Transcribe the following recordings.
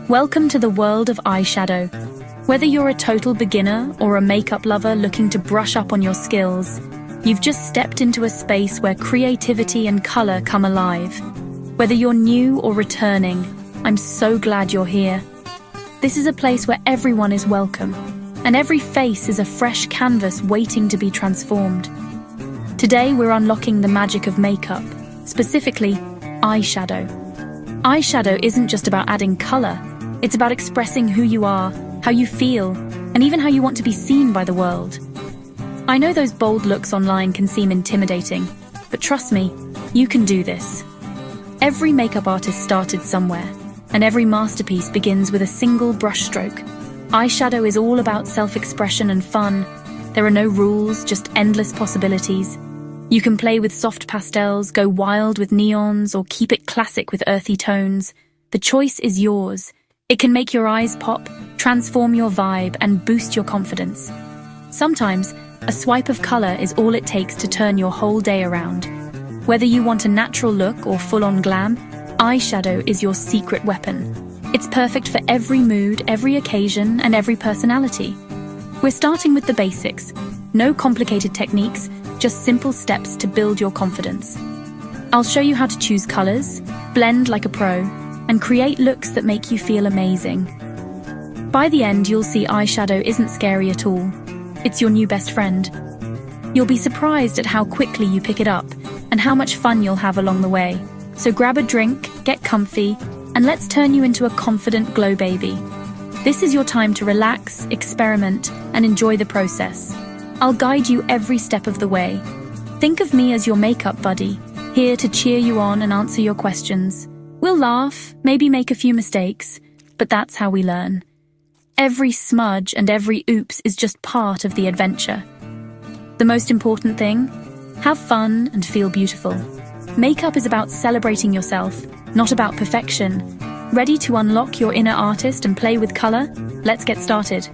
Welcome to the world of eyeshadow. Whether you're a total beginner or a makeup lover looking to brush up on your skills, you've just stepped into a space where creativity and color come alive. Whether you're new or returning, I'm so glad you're here. This is a place where everyone is welcome, and every face is a fresh canvas waiting to be transformed. Today we're unlocking the magic of makeup, specifically eyeshadow. Eyeshadow isn't just about adding color, it's about expressing who you are, how you feel, and even how you want to be seen by the world. I know those bold looks online can seem intimidating, but trust me, you can do this. Every makeup artist started somewhere, and every masterpiece begins with a single brushstroke. Eyeshadow is all about self-expression and fun. There are no rules, just endless possibilities. You can play with soft pastels, go wild with neons, or keep it classic with earthy tones. The choice is yours. It can make your eyes pop, transform your vibe, and boost your confidence. Sometimes, a swipe of color is all it takes to turn your whole day around. Whether you want a natural look or full-on glam, eyeshadow is your secret weapon. It's perfect for every mood, every occasion, and every personality. We're starting with the basics. No complicated techniques, just simple steps to build your confidence. I'll show you how to choose colors, blend like a pro, and create looks that make you feel amazing. By the end, you'll see eyeshadow isn't scary at all. It's your new best friend. You'll be surprised at how quickly you pick it up and how much fun you'll have along the way. So grab a drink, get comfy, and let's turn you into a confident glow baby. This is your time to relax, experiment, and enjoy the process. I'll guide you every step of the way. Think of me as your makeup buddy, here to cheer you on and answer your questions. We'll laugh, maybe make a few mistakes, but that's how we learn. Every smudge and every oops is just part of the adventure. The most important thing? Have fun and feel beautiful. Makeup is about celebrating yourself, not about perfection. Ready to unlock your inner artist and play with color? Let's get started.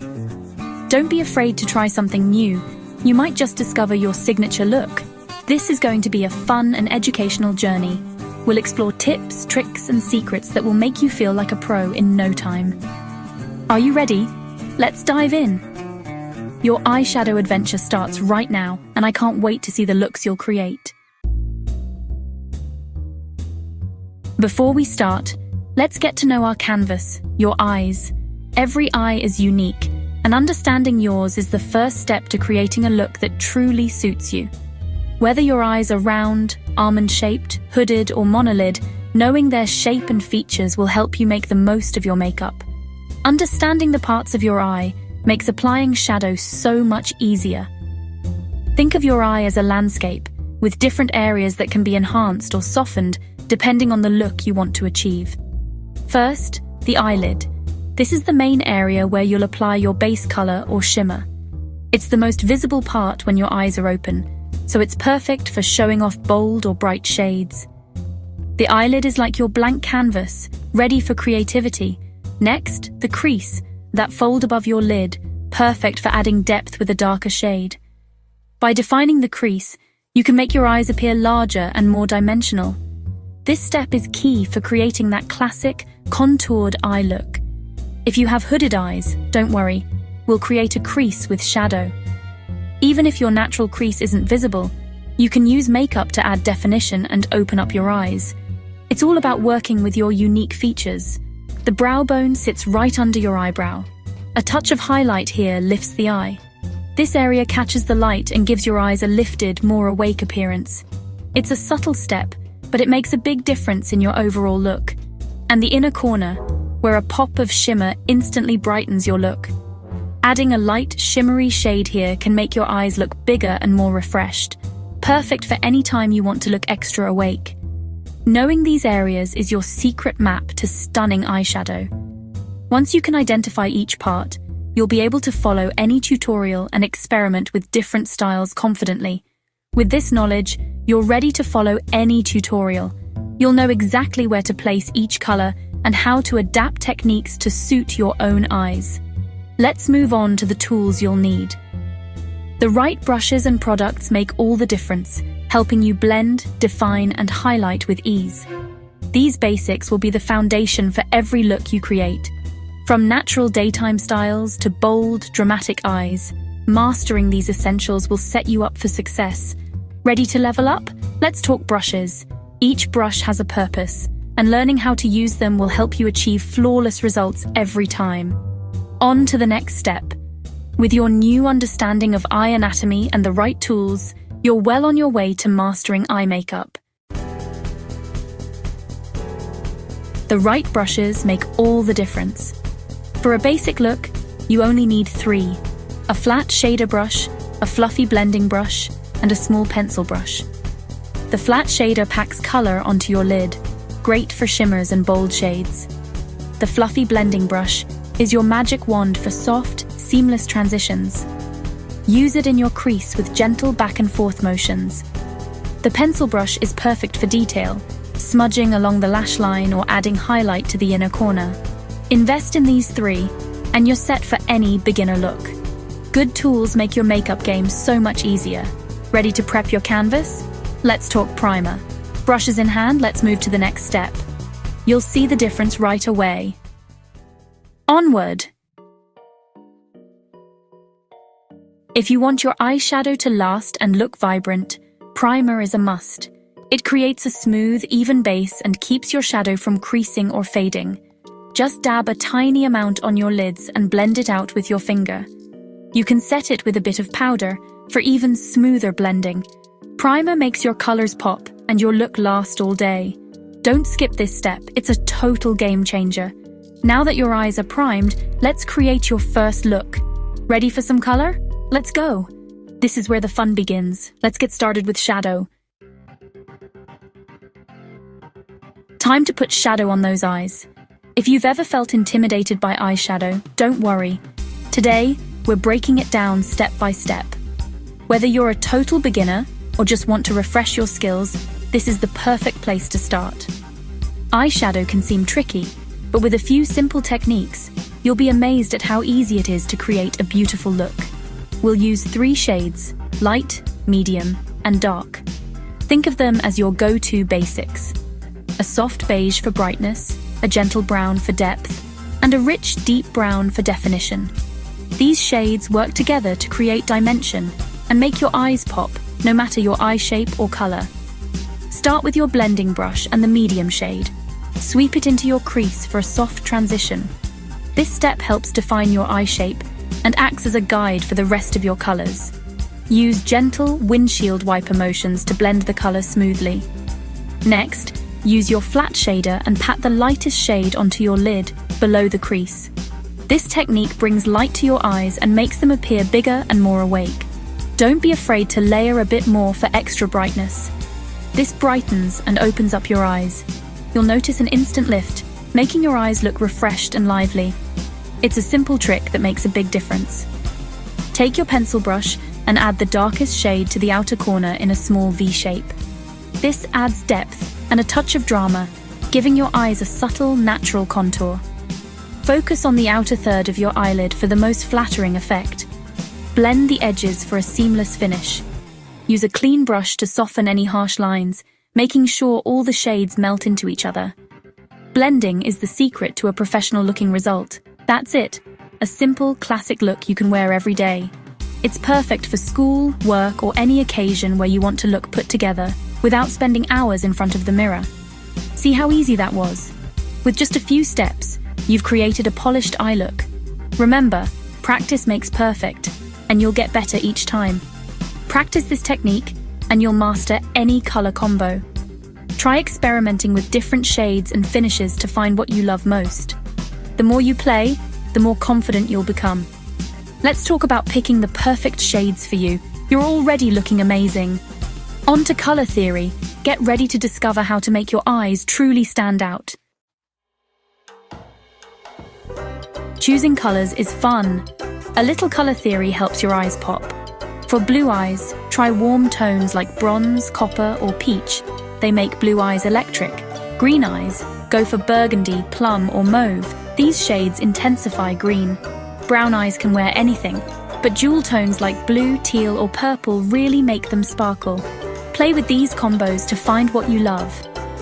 Don't be afraid to try something new. You might just discover your signature look. This is going to be a fun and educational journey. We'll explore tips, tricks, and secrets that will make you feel like a pro in no time. Are you ready? Let's dive in. Your eyeshadow adventure starts right now, and I can't wait to see the looks you'll create. Before we start, let's get to know our canvas, your eyes. Every eye is unique, and understanding yours is the first step to creating a look that truly suits you. Whether your eyes are round, almond-shaped, hooded, or monolid, knowing their shape and features will help you make the most of your makeup. Understanding the parts of your eye makes applying shadow so much easier. Think of your eye as a landscape, with different areas that can be enhanced or softened depending on the look you want to achieve. First, the eyelid. This is the main area where you'll apply your base color or shimmer. It's the most visible part when your eyes are open, so it's perfect for showing off bold or bright shades. The eyelid is like your blank canvas, ready for creativity. Next, the crease, that fold above your lid, perfect for adding depth with a darker shade. By defining the crease, you can make your eyes appear larger and more dimensional. This step is key for creating that classic, contoured eye look. If you have hooded eyes, don't worry, we'll create a crease with shadow. Even if your natural crease isn't visible, you can use makeup to add definition and open up your eyes. It's all about working with your unique features. The brow bone sits right under your eyebrow. A touch of highlight here lifts the eye. This area catches the light and gives your eyes a lifted, more awake appearance. It's a subtle step, but it makes a big difference in your overall look. And the inner corner, where a pop of shimmer instantly brightens your look. Adding a light, shimmery shade here can make your eyes look bigger and more refreshed, perfect for any time you want to look extra awake. Knowing these areas is your secret map to stunning eyeshadow. Once you can identify each part, you'll be able to follow any tutorial and experiment with different styles confidently. With this knowledge, you're ready to follow any tutorial. You'll know exactly where to place each color and how to adapt techniques to suit your own eyes. Let's move on to the tools you'll need. The right brushes and products make all the difference, helping you blend, define, and highlight with ease. These basics will be the foundation for every look you create. From natural daytime styles to bold, dramatic eyes, mastering these essentials will set you up for success. Ready to level up? Let's talk brushes. Each brush has a purpose, and learning how to use them will help you achieve flawless results every time. On to the next step. With your new understanding of eye anatomy and the right tools, you're well on your way to mastering eye makeup. The right brushes make all the difference. For a basic look, you only need 3: a flat shader brush, a fluffy blending brush, and a small pencil brush. The flat shader packs color onto your lid, great for shimmers and bold shades. The fluffy blending brush is your magic wand for soft, seamless transitions. Use it in your crease with gentle back and forth motions. The pencil brush is perfect for detail, smudging along the lash line or adding highlight to the inner corner. Invest in these 3, and you're set for any beginner look. Good tools make your makeup game so much easier. Ready to prep your canvas? Let's talk primer. Brushes in hand, let's move to the next step. You'll see the difference right away. Onward! If you want your eyeshadow to last and look vibrant, primer is a must. It creates a smooth, even base and keeps your shadow from creasing or fading. Just dab a tiny amount on your lids and blend it out with your finger. You can set it with a bit of powder for even smoother blending. Primer makes your colors pop and your look last all day. Don't skip this step, it's a total game changer. Now that your eyes are primed, let's create your first look. Ready for some color? Let's go! This is where the fun begins. Let's get started with shadow. Time to put shadow on those eyes. If you've ever felt intimidated by eyeshadow, don't worry. Today, we're breaking it down step by step. Whether you're a total beginner or just want to refresh your skills, this is the perfect place to start. Eyeshadow can seem tricky, but with a few simple techniques, you'll be amazed at how easy it is to create a beautiful look. We'll use 3 shades: light, medium, and dark. Think of them as your go-to basics. A soft beige for brightness, a gentle brown for depth, and a rich, deep brown for definition. These shades work together to create dimension and make your eyes pop, no matter your eye shape or color. Start with your blending brush and the medium shade. Sweep it into your crease for a soft transition. This step helps define your eye shape and acts as a guide for the rest of your colors. Use gentle windshield wiper motions to blend the color smoothly. Next, use your flat shader and pat the lightest shade onto your lid below the crease. This technique brings light to your eyes and makes them appear bigger and more awake. Don't be afraid to layer a bit more for extra brightness. This brightens and opens up your eyes. You'll notice an instant lift, making your eyes look refreshed and lively. It's a simple trick that makes a big difference. Take your pencil brush and add the darkest shade to the outer corner in a small V shape. This adds depth and a touch of drama, giving your eyes a subtle, natural contour. Focus on the outer third of your eyelid for the most flattering effect. Blend the edges for a seamless finish. Use a clean brush to soften any harsh lines, making sure all the shades melt into each other. Blending is the secret to a professional-looking result. That's it, a simple, classic look you can wear every day. It's perfect for school, work, or any occasion where you want to look put together without spending hours in front of the mirror. See how easy that was? With just a few steps, you've created a polished eye look. Remember, practice makes perfect, and you'll get better each time. Practice this technique, and you'll master any color combo. Try experimenting with different shades and finishes to find what you love most. The more you play, the more confident you'll become. Let's talk about picking the perfect shades for you. You're already looking amazing. On to color theory. Get ready to discover how to make your eyes truly stand out. Choosing colors is fun. A little color theory helps your eyes pop. For blue eyes, try warm tones like bronze, copper, or peach. They make blue eyes electric. Green eyes, go for burgundy, plum, or mauve. These shades intensify green. Brown eyes can wear anything, but jewel tones like blue, teal, or purple really make them sparkle. Play with these combos to find what you love.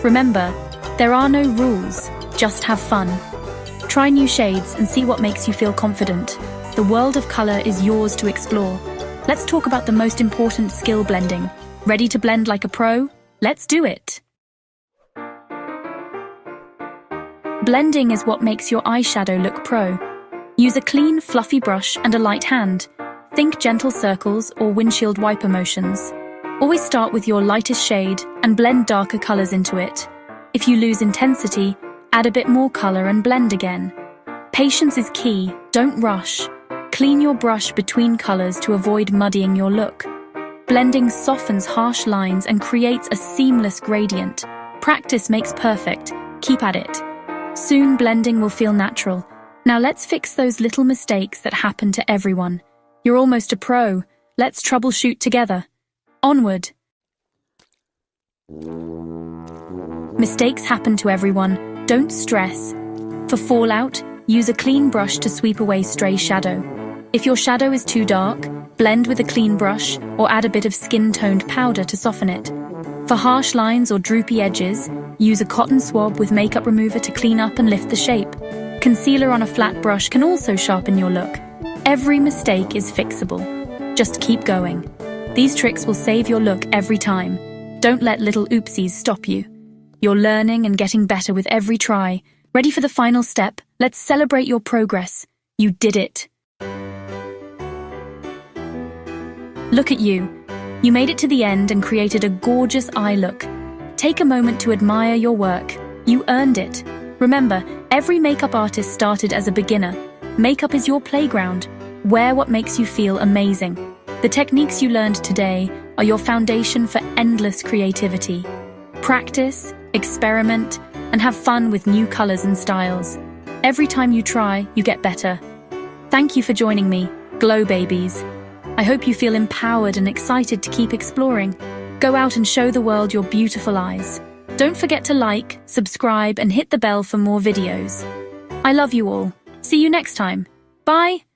Remember, there are no rules, just have fun. Try new shades and see what makes you feel confident. The world of color is yours to explore. Let's talk about the most important skill: blending. Ready to blend like a pro? Let's do it! Blending is what makes your eyeshadow look pro. Use a clean, fluffy brush and a light hand. Think gentle circles or windshield wiper motions. Always start with your lightest shade and blend darker colors into it. If you lose intensity, add a bit more color and blend again. Patience is key, don't rush. Clean your brush between colors to avoid muddying your look. Blending softens harsh lines and creates a seamless gradient. Practice makes perfect, keep at it. Soon blending will feel natural. Now let's fix those little mistakes that happen to everyone. You're almost a pro, let's troubleshoot together. Onward! Mistakes happen to everyone, don't stress. For fallout, use a clean brush to sweep away stray shadow. If your shadow is too dark, blend with a clean brush or add a bit of skin-toned powder to soften it. For harsh lines or droopy edges, use a cotton swab with makeup remover to clean up and lift the shape. Concealer on a flat brush can also sharpen your look. Every mistake is fixable. Just keep going. These tricks will save your look every time. Don't let little oopsies stop you. You're learning and getting better with every try. Ready for the final step? Let's celebrate your progress. You did it. Look at you. You made it to the end and created a gorgeous eye look. Take a moment to admire your work. You earned it. Remember, every makeup artist started as a beginner. Makeup is your playground. Wear what makes you feel amazing. The techniques you learned today are your foundation for endless creativity. Practice, experiment, and have fun with new colors and styles. Every time you try, you get better. Thank you for joining me, Glow Babies. I hope you feel empowered and excited to keep exploring. Go out and show the world your beautiful eyes. Don't forget to like, subscribe, and hit the bell for more videos. I love you all. See you next time. Bye!